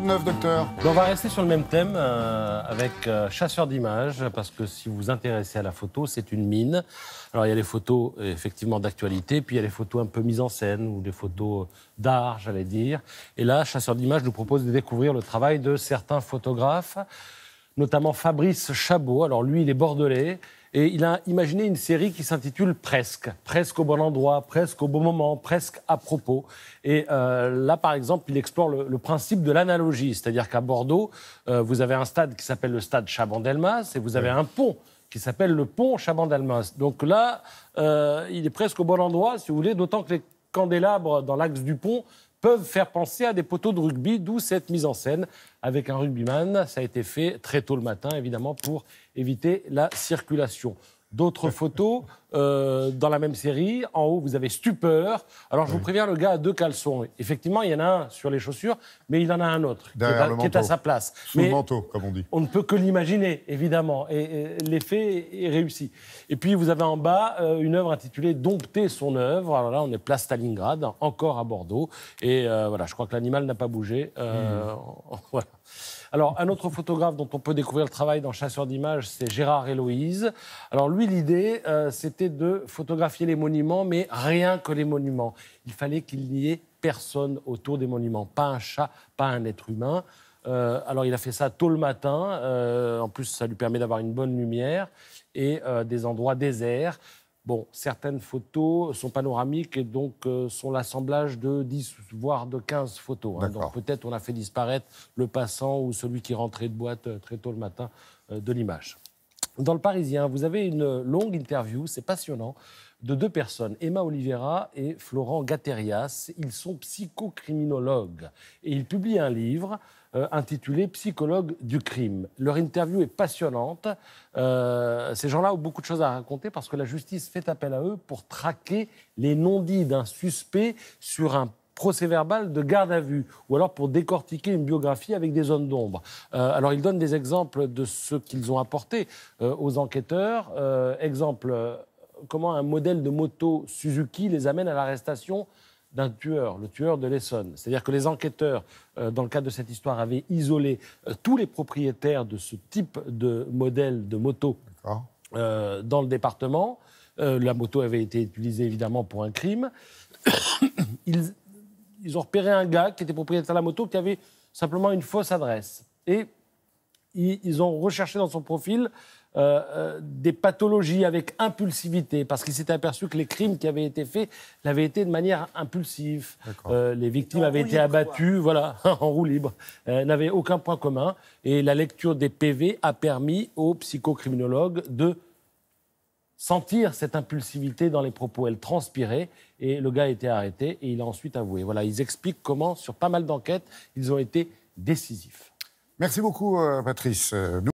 de neuf, docteur? On va rester sur le même thème avec chasseur d'images, parce que si vous vous intéressez à la photo, c'est une mine. Alors il y a les photos effectivement d'actualité, puis il y a les photos un peu mises en scène, ou des photos d'art, j'allais dire. Et là, chasseur d'images nous propose de découvrir le travail de certains photographes, notamment Fabrice Chabot. Alors lui, il est bordelais. Et il a imaginé une série qui s'intitule Presque. Presque au bon endroit, presque au bon moment, presque à propos. Et là, par exemple, il explore le principe de l'analogie. C'est-à-dire qu'à Bordeaux, vous avez un stade qui s'appelle le stade Chaban-Delmas et vous avez un pont qui s'appelle le pont Chaban-Delmas. Donc là, il est presque au bon endroit, si vous voulez, d'autant que les candélabres dans l'axe du pont peuvent faire penser à des poteaux de rugby, d'où cette mise en scène avec un rugbyman. Ça a été fait très tôt le matin, évidemment, pour éviter la circulation. D'autres photos dans la même série. En haut, vous avez Stupeur. Alors, je vous préviens, le gars a deux caleçons. Effectivement, il y en a un sur les chaussures, mais il en a un autre qui est à sa place. Sous le manteau, comme on dit. On ne peut que l'imaginer, évidemment. Et l'effet est réussi. Et puis, vous avez en bas une œuvre intitulée « Dompter son œuvre ». Alors là, on est place Stalingrad, encore à Bordeaux. Et voilà, je crois que l'animal n'a pas bougé. Voilà. Alors, un autre photographe dont on peut découvrir le travail dans Chasseur d'images, c'est Gérard Héloïse. Alors, lui, l'idée, c'était de photographier les monuments, mais rien que les monuments. Il fallait qu'il n'y ait personne autour des monuments. Pas un chat, pas un être humain. Alors, il a fait ça tôt le matin. En plus, ça lui permet d'avoir une bonne lumière et des endroits déserts. Bon, certaines photos sont panoramiques et donc sont l'assemblage de 10, voire de 15 photos. Hein. Donc peut-être on a fait disparaître le passant ou celui qui rentrait de boîte très tôt le matin de l'image. Dans Le Parisien, vous avez une longue interview, c'est passionnant, de deux personnes, Emma Oliveira et Florent Gatterias. Ils sont psychocriminologues et ils publient un livre intitulé « Psychologue du crime ». Leur interview est passionnante. Ces gens-là ont beaucoup de choses à raconter parce que la justice fait appel à eux pour traquer les non-dits d'un suspect sur un procès-verbal de garde à vue, ou alors pour décortiquer une biographie avec des zones d'ombre. Alors, ils donnent des exemples de ce qu'ils ont apporté aux enquêteurs. Exemple, comment un modèle de moto Suzuki les amène à l'arrestation d'un tueur, le tueur de l'Essonne. C'est-à-dire que les enquêteurs, dans le cadre de cette histoire, avaient isolé tous les propriétaires de ce type de modèle de moto dans le département. La moto avait été utilisée évidemment pour un crime. Ils ont repéré un gars qui était propriétaire de la moto qui avait simplement une fausse adresse. Et ils ont recherché dans son profil des pathologies avec impulsivité, parce qu'ils s'étaient aperçus que les crimes qui avaient été faits l'avaient été de manière impulsive. Les victimes avaient été abattues, voilà, en roue libre, n'avaient aucun point commun. Et la lecture des PV a permis aux psychocriminologues de sentir cette impulsivité dans les propos. Elle transpirait et le gars a été arrêté et il a ensuite avoué. Voilà, ils expliquent comment, sur pas mal d'enquêtes, ils ont été décisifs. Merci beaucoup, Patrice.